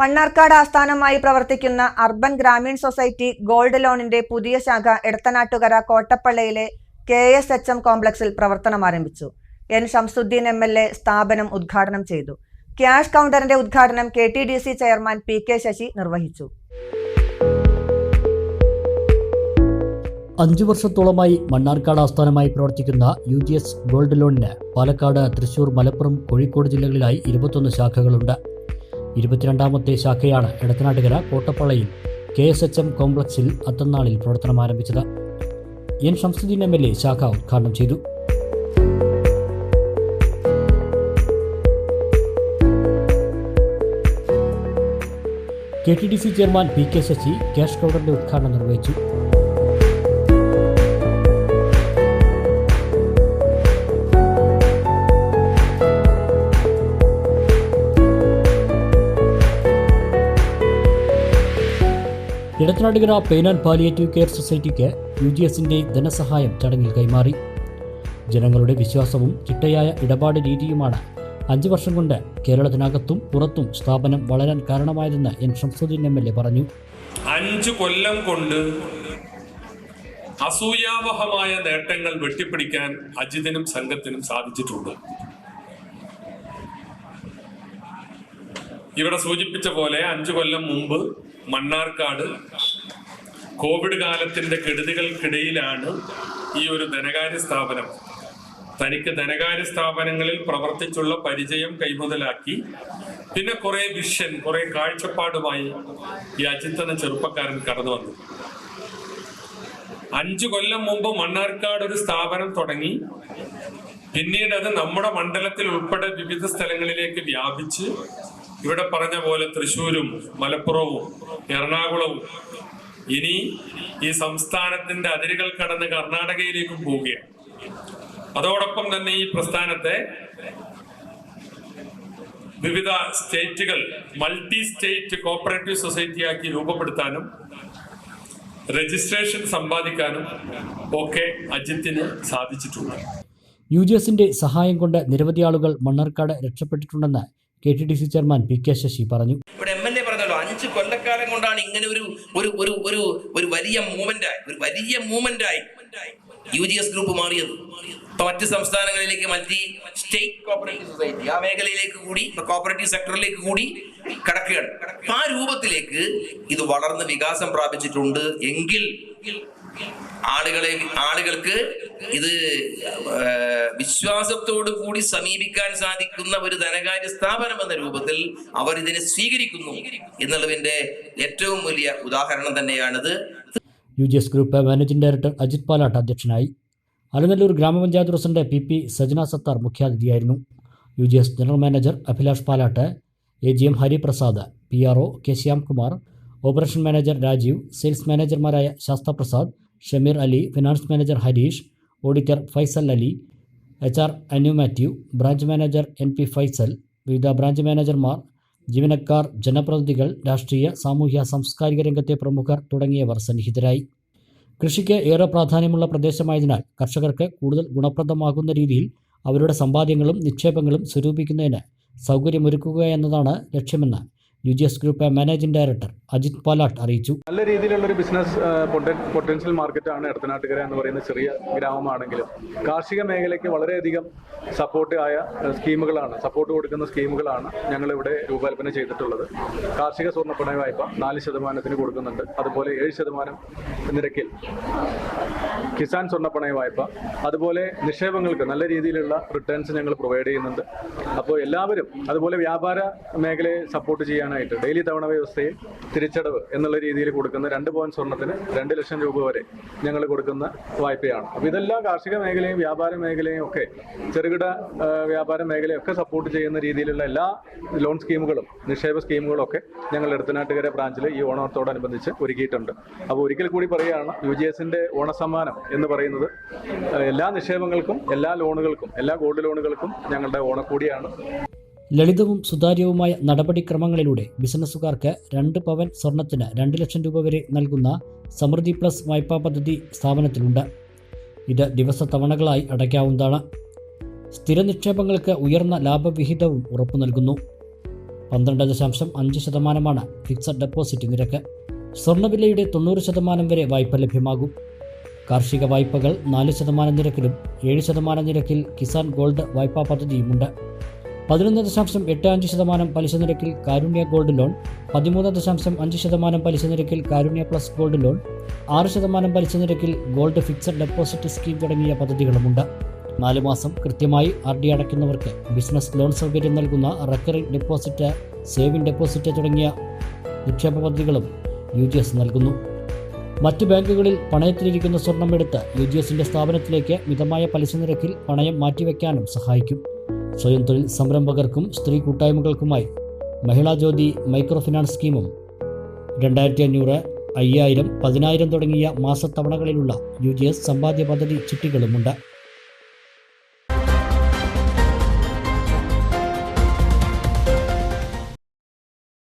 മണ്ണാർക്കാട് ആസ്ഥാനമായി പ്രവർത്തിക്കുന്ന urban Gramin society gold ലോണിന്റെ പുതിയ ശാഖ എടത്തനാട്ടുകര കോട്ടപ്പള്ളിയിലെ KSHM കോംപ്ലക്സിൽ പ്രവർത്തനം ആരംഭിച്ചു. N. ഷംസുദ്ദീൻ MLA സ്ഥാപനം ഉദ്ഘാടനം ചെയ്തു. ക്യാഷ് കൗണ്ടറിന്റെ ഉദ്ഘാടനം KTDC ചെയർമാൻ PK ശശി നിർവഹിച്ചു. 5 വർഷത്തോളമായി മണ്ണാർക്കാട് ആസ്ഥാനമായി പ്രവർത്തിക്കുന്ന UGS ഗോൾഡ് ലോണിന് പാലക്കാട്, തൃശൂർ, മലപ്പുറം, കോഴിക്കോട് ജില്ലകളിലായി 21 ശാഖകളുണ്ട്. 22ാമത്തെ ശാഖയാണ് എടത്തനാട്ടുകര കോട്ടപ്പള്ളിയിൽ KSHM കോംപ്ലക്സിൽ അത്തന്നാളിൽ പ്രവർത്തനം ആരംഭിച്ചത്. N. ഷംസുദ്ദീൻ MLA ശാഖ ഉദ്ഘാടനം ചെയ്തു. KTDC chairman PK Sasi cash കൗണ്ടറിന്റെ ഉദ്ഘാടനം നിർവഹിച്ചു. Edathanattukara pain and palliative care സൊസൈറ്റിക്ക് UGSന്റെ ധനസഹായം ചടങ്ങിൽ കൈമാറി. ജനങ്ങളുടെ വിശ്വാസവും ചിട്ടയായ ഇടപാട് രീതിയുമാണ് 5 വർഷം കൊണ്ട് കേരളത്തിനകത്തും പുറത്തും സ്ഥാപനം വളരാൻ കാരണമായതെന്ന് N. ഷംസുദ്ദീൻ MLA പറഞ്ഞു. 5 കൊല്ലം കൊണ്ട് അസൂയാവഹമായ നേട്ടങ്ങൾ വെട്ടിപ്പിടിക്കാൻ അജിതിനും സംഘത്തിനും സാധിച്ചിട്ടുണ്ട്. ഇവിടെ സൂചിപ്പിച്ച പോലെ 5 കൊല്ലം മുമ്പ് മണ്ണാർക്കാട് കോവിഡ് കാലത്തിന്റെ കെടുതികൾക്കിടയിലാണ് ഈ ഒരു ധനകാര്യ സ്ഥാപനം തനിക്ക് ധനകാര്യ സ്ഥാപനങ്ങളിൽ പ്രവർത്തിച്ചുള്ള പരിചയം കൈമുതലാക്കി പിന്നെ കുറെ വിഷൻ, കുറെ കാഴ്ചപ്പാടുമായി ഈ അജിത്ത് എന്ന ചെറുപ്പക്കാരൻ കടന്നു വന്നു. 5 കൊല്ലം മുമ്പ് മണ്ണാർക്കാട് ഒരു സ്ഥാപനം തുടങ്ങി. പിന്നീട് അത് നമ്മുടെ മണ്ഡലത്തിൽ ഉൾപ്പെടെ വിവിധ സ്ഥലങ്ങളിലേക്ക് വ്യാപിച്ച് ഇവിടെ പറഞ്ഞ പോലെ തൃശ്ശൂരും, മലപ്പുറവും, എറണാകുളവും, ഇനി ഈ സംസ്ഥാനത്തിന്റെ അതിരുകൾ കടന്ന് കർണാടകയിലേക്കും പോവുകയാണ്. അതോടൊപ്പം തന്നെ ഈ പ്രസ്ഥാനത്തെ വിവിധ സ്റ്റേറ്റുകൾ മൾട്ടി സ്റ്റേറ്റ് കോപ്പറേറ്റീവ് സൊസൈറ്റിയാക്കി രൂപപ്പെടുത്താനും രജിസ്ട്രേഷൻ സമ്പാദിക്കാനും ഒക്കെ അജിത്തിന് സാധിച്ചിട്ടുണ്ട്. UGSന്റെ സഹായം കൊണ്ട് നിരവധി ആളുകൾ മണ്ണാർക്കാട് രക്ഷപ്പെട്ടിട്ടുണ്ടെന്ന് KTDC ചെയർമാൻ PK ശശി പറഞ്ഞു. ഇവിടെ MLA പറഞ്ഞല്ലോ 5 കൊല്ലക്കാലം കൊണ്ടാണ് ഇങ്ങനെ ഒരു വലിയ മൂവ്മെന്റായി UGS ഗ്രൂപ്പ് മാറിയത്. ഇപ്പൊ മറ്റ് സംസ്ഥാനങ്ങളിലേക്ക് മൾട്ടി സ്റ്റേറ്റ് കോപ്പറേറ്റീവ് സൊസൈറ്റി ആ മേഖലയിലേക്ക് കൂടി കോപ്പറേറ്റീവ് സെക്ടറിലേക്ക് കൂടി കടക്കുകയാണ്. ആ രൂപത്തിലേക്ക് ഇത് വളർന്ന് വികാസം പ്രാപിച്ചിട്ടുണ്ട് എങ്കിൽ ആളുകൾക്ക് ഇത് വിശ്വാസത്തോടു കൂടി സമീപിക്കാൻ സാധിക്കുന്ന ഒരു ധനകാര്യ സ്ഥാപനം എന്ന രൂപത്തിൽ അവർ ഇതിനെ സ്വീകരിക്കുന്നു എന്നുള്ളതിന്റെ ഏറ്റവും വലിയ ഉദാഹരണം തന്നെയാണിത്. UGS group managing director Ajith Palatt അധ്യക്ഷനായി. അലനല്ലൂർ ഗ്രാമപഞ്ചായത്ത് പ്രസിഡന്റ് PP സജന സത്താർ മുഖ്യാതിഥിയായിരുന്നു. UGS general manager Abhilash Palatt, AGM Hariprasad, PRO K. Shyamkumar, operation manager Rajeev, sales മാനേജർമാരായ Sastha Prasad, Shameer Ali, finance manager Harish, auditor Faisal Ali, HR Anu Mathew, branch manager NP Faisal, വിവിധ ബ്രാഞ്ച് മാനേജർമാർ, ജീവനക്കാർ, ജനപ്രതിനിധികൾ, രാഷ്ട്രീയ, സാമൂഹ്യ, സാംസ്കാരിക രംഗത്തെ പ്രമുഖർ തുടങ്ങിയവർ സന്നിഹിതരായി. കൃഷിക്ക് ഏറെ പ്രാധാന്യമുള്ള പ്രദേശമായതിനാൽ കർഷകർക്ക് കൂടുതൽ ഗുണപ്രദമാകുന്ന രീതിയിൽ അവരുടെ സമ്പാദ്യങ്ങളും നിക്ഷേപങ്ങളും സ്വരൂപിക്കുന്നതിന് സൗകര്യമൊരുക്കുക എന്നതാണ് ലക്ഷ്യമെന്ന് UGS group managing director Ajith Palatt അറിയിച്ചു. നല്ല രീതിയിലുള്ള ഒരു ബിസിനസ് പൊട്ടൻഷ്യൽ മാർക്കറ്റാണ് എടത്തനാട്ടുകര എന്ന് പറയുന്ന ചെറിയ ഗ്രാമമാണെങ്കിലും കാർഷിക മേഖലയ്ക്ക് വളരെയധികം സപ്പോർട്ട് കൊടുക്കുന്ന സ്കീമുകളാണ് ഞങ്ങളിവിടെ രൂപകൽപ്പന ചെയ്തിട്ടുള്ളത്. കാർഷിക സ്വർണ്ണപ്പണ വായ്പ 4% കൊടുക്കുന്നുണ്ട്. അതുപോലെ 7% നിരക്കിൽ കിസാൻ സ്വർണ്ണപ്പണ വായ്പ, അതുപോലെ നിക്ഷേപങ്ങൾക്ക് നല്ല രീതിയിലുള്ള റിട്ടേൺസ് ഞങ്ങൾ പ്രൊവൈഡ് ചെയ്യുന്നുണ്ട്. അപ്പോൾ എല്ലാവരും അതുപോലെ വ്യാപാര മേഖലയെ സപ്പോർട്ട് ചെയ്യാനായിട്ട് ഡെയിലി തവണ വ്യവസ്ഥയിൽ തിരിച്ചടവ് എന്നുള്ള രീതിയിൽ കൊടുക്കുന്ന 2 പവൻ സ്വർണ്ണത്തിന് 2 ലക്ഷം രൂപ വരെ ഞങ്ങൾ കൊടുക്കുന്ന വായ്പയാണ്. അപ്പോൾ ഇതെല്ലാം കാർഷിക മേഖലയും വ്യാപാര മേഖലയും ഒക്കെ ചെറുകിട വ്യാപാര മേഖലയും ഒക്കെ സപ്പോർട്ട് ചെയ്യുന്ന രീതിയിലുള്ള എല്ലാ ലോൺ സ്കീമുകളും നിക്ഷേപ സ്കീമുകളും ഒക്കെ ഞങ്ങൾ എടത്തനാട്ടുകര ബ്രാഞ്ചിൽ ഈ ഓണത്തോടനുബന്ധിച്ച് ഒരുക്കിയിട്ടുണ്ട്. അപ്പോൾ ഒരിക്കൽ കൂടി പറയുകയാണ്, UGSന്റെ ഓണസമ്മാനം എന്ന് പറയുന്നത് എല്ലാ നിക്ഷേപങ്ങൾക്കും, എല്ലാ ലോണുകൾക്കും, എല്ലാ ഗോൾഡ് ലോണുകൾക്കും ഞങ്ങളുടെ ഓണക്കൂടിയാണ്. ലളിതവും സുതാര്യവുമായ നടപടിക്രമങ്ങളിലൂടെ ബിസിനസ്സുകാർക്ക് 2 പവൻ സ്വർണത്തിന് 2 ലക്ഷം രൂപ വരെ നൽകുന്ന സമൃദ്ധി പ്ലസ് വായ്പാ പദ്ധതി സ്ഥാപനത്തിലുണ്ട്. ഇത് ദിവസത്തവണകളായി അടയ്ക്കാവുന്നതാണ്. സ്ഥിര നിക്ഷേപങ്ങൾക്ക് ഉയർന്ന ലാഭവിഹിതവും ഉറപ്പു നൽകുന്നു. 12.5% ഫിക്സഡ് ഡെപ്പോസിറ്റ് നിരക്ക്. സ്വർണ്ണവിലയുടെ 90% വരെ വായ്പ ലഭ്യമാകും. കാർഷിക വായ്പകൾ 4% നിരക്കിലും 7% നിരക്കിൽ കിസാൻ ഗോൾഡ് വായ്പാ പദ്ധതിയുമുണ്ട്. 11.85% പലിശ നിരക്കിൽ കാരുണ്യ ഗോൾഡ് ലോൺ, 13.5% പലിശ നിരക്കിൽ കാരുണ്യ പ്ലസ് ഗോൾഡ് ലോൺ, 6% പലിശ നിരക്കിൽ ഗോൾഡ് ഫിക്സഡ് ഡെപ്പോസിറ്റ് സ്കീം തുടങ്ങിയ പദ്ധതികളുമുണ്ട്. 4 മാസം കൃത്യമായി RD അടയ്ക്കുന്നവർക്ക് ബിസിനസ് ലോൺ സൗകര്യം നൽകുന്ന റെക്കറിംഗ് ഡെപ്പോസിറ്റ്, സേവിംഗ് ഡെപ്പോസിറ്റ് തുടങ്ങിയ നിക്ഷേപ പദ്ധതികളും UGS നൽകുന്നു. മറ്റ് ബാങ്കുകളിൽ പണയത്തിലിരിക്കുന്ന സ്വർണം എടുത്ത് UGSന്റെ സ്ഥാപനത്തിലേക്ക് മിതമായ പലിശ നിരക്കിൽ പണയം മാറ്റിവെക്കാനും സഹായിക്കും. സ്വയം തൊഴിൽ സംരംഭകർക്കും സ്ത്രീ കൂട്ടായ്മകൾക്കുമായി മഹിളാ ജ്യോതി മൈക്രോ ഫിനാൻസ് സ്കീമും 2500, 5000, 10,000 തുടങ്ങിയ മാസത്തവണകളിലുള്ള UGS സമ്പാദ്യ പദ്ധതി ചിട്ടികളുമുണ്ട്.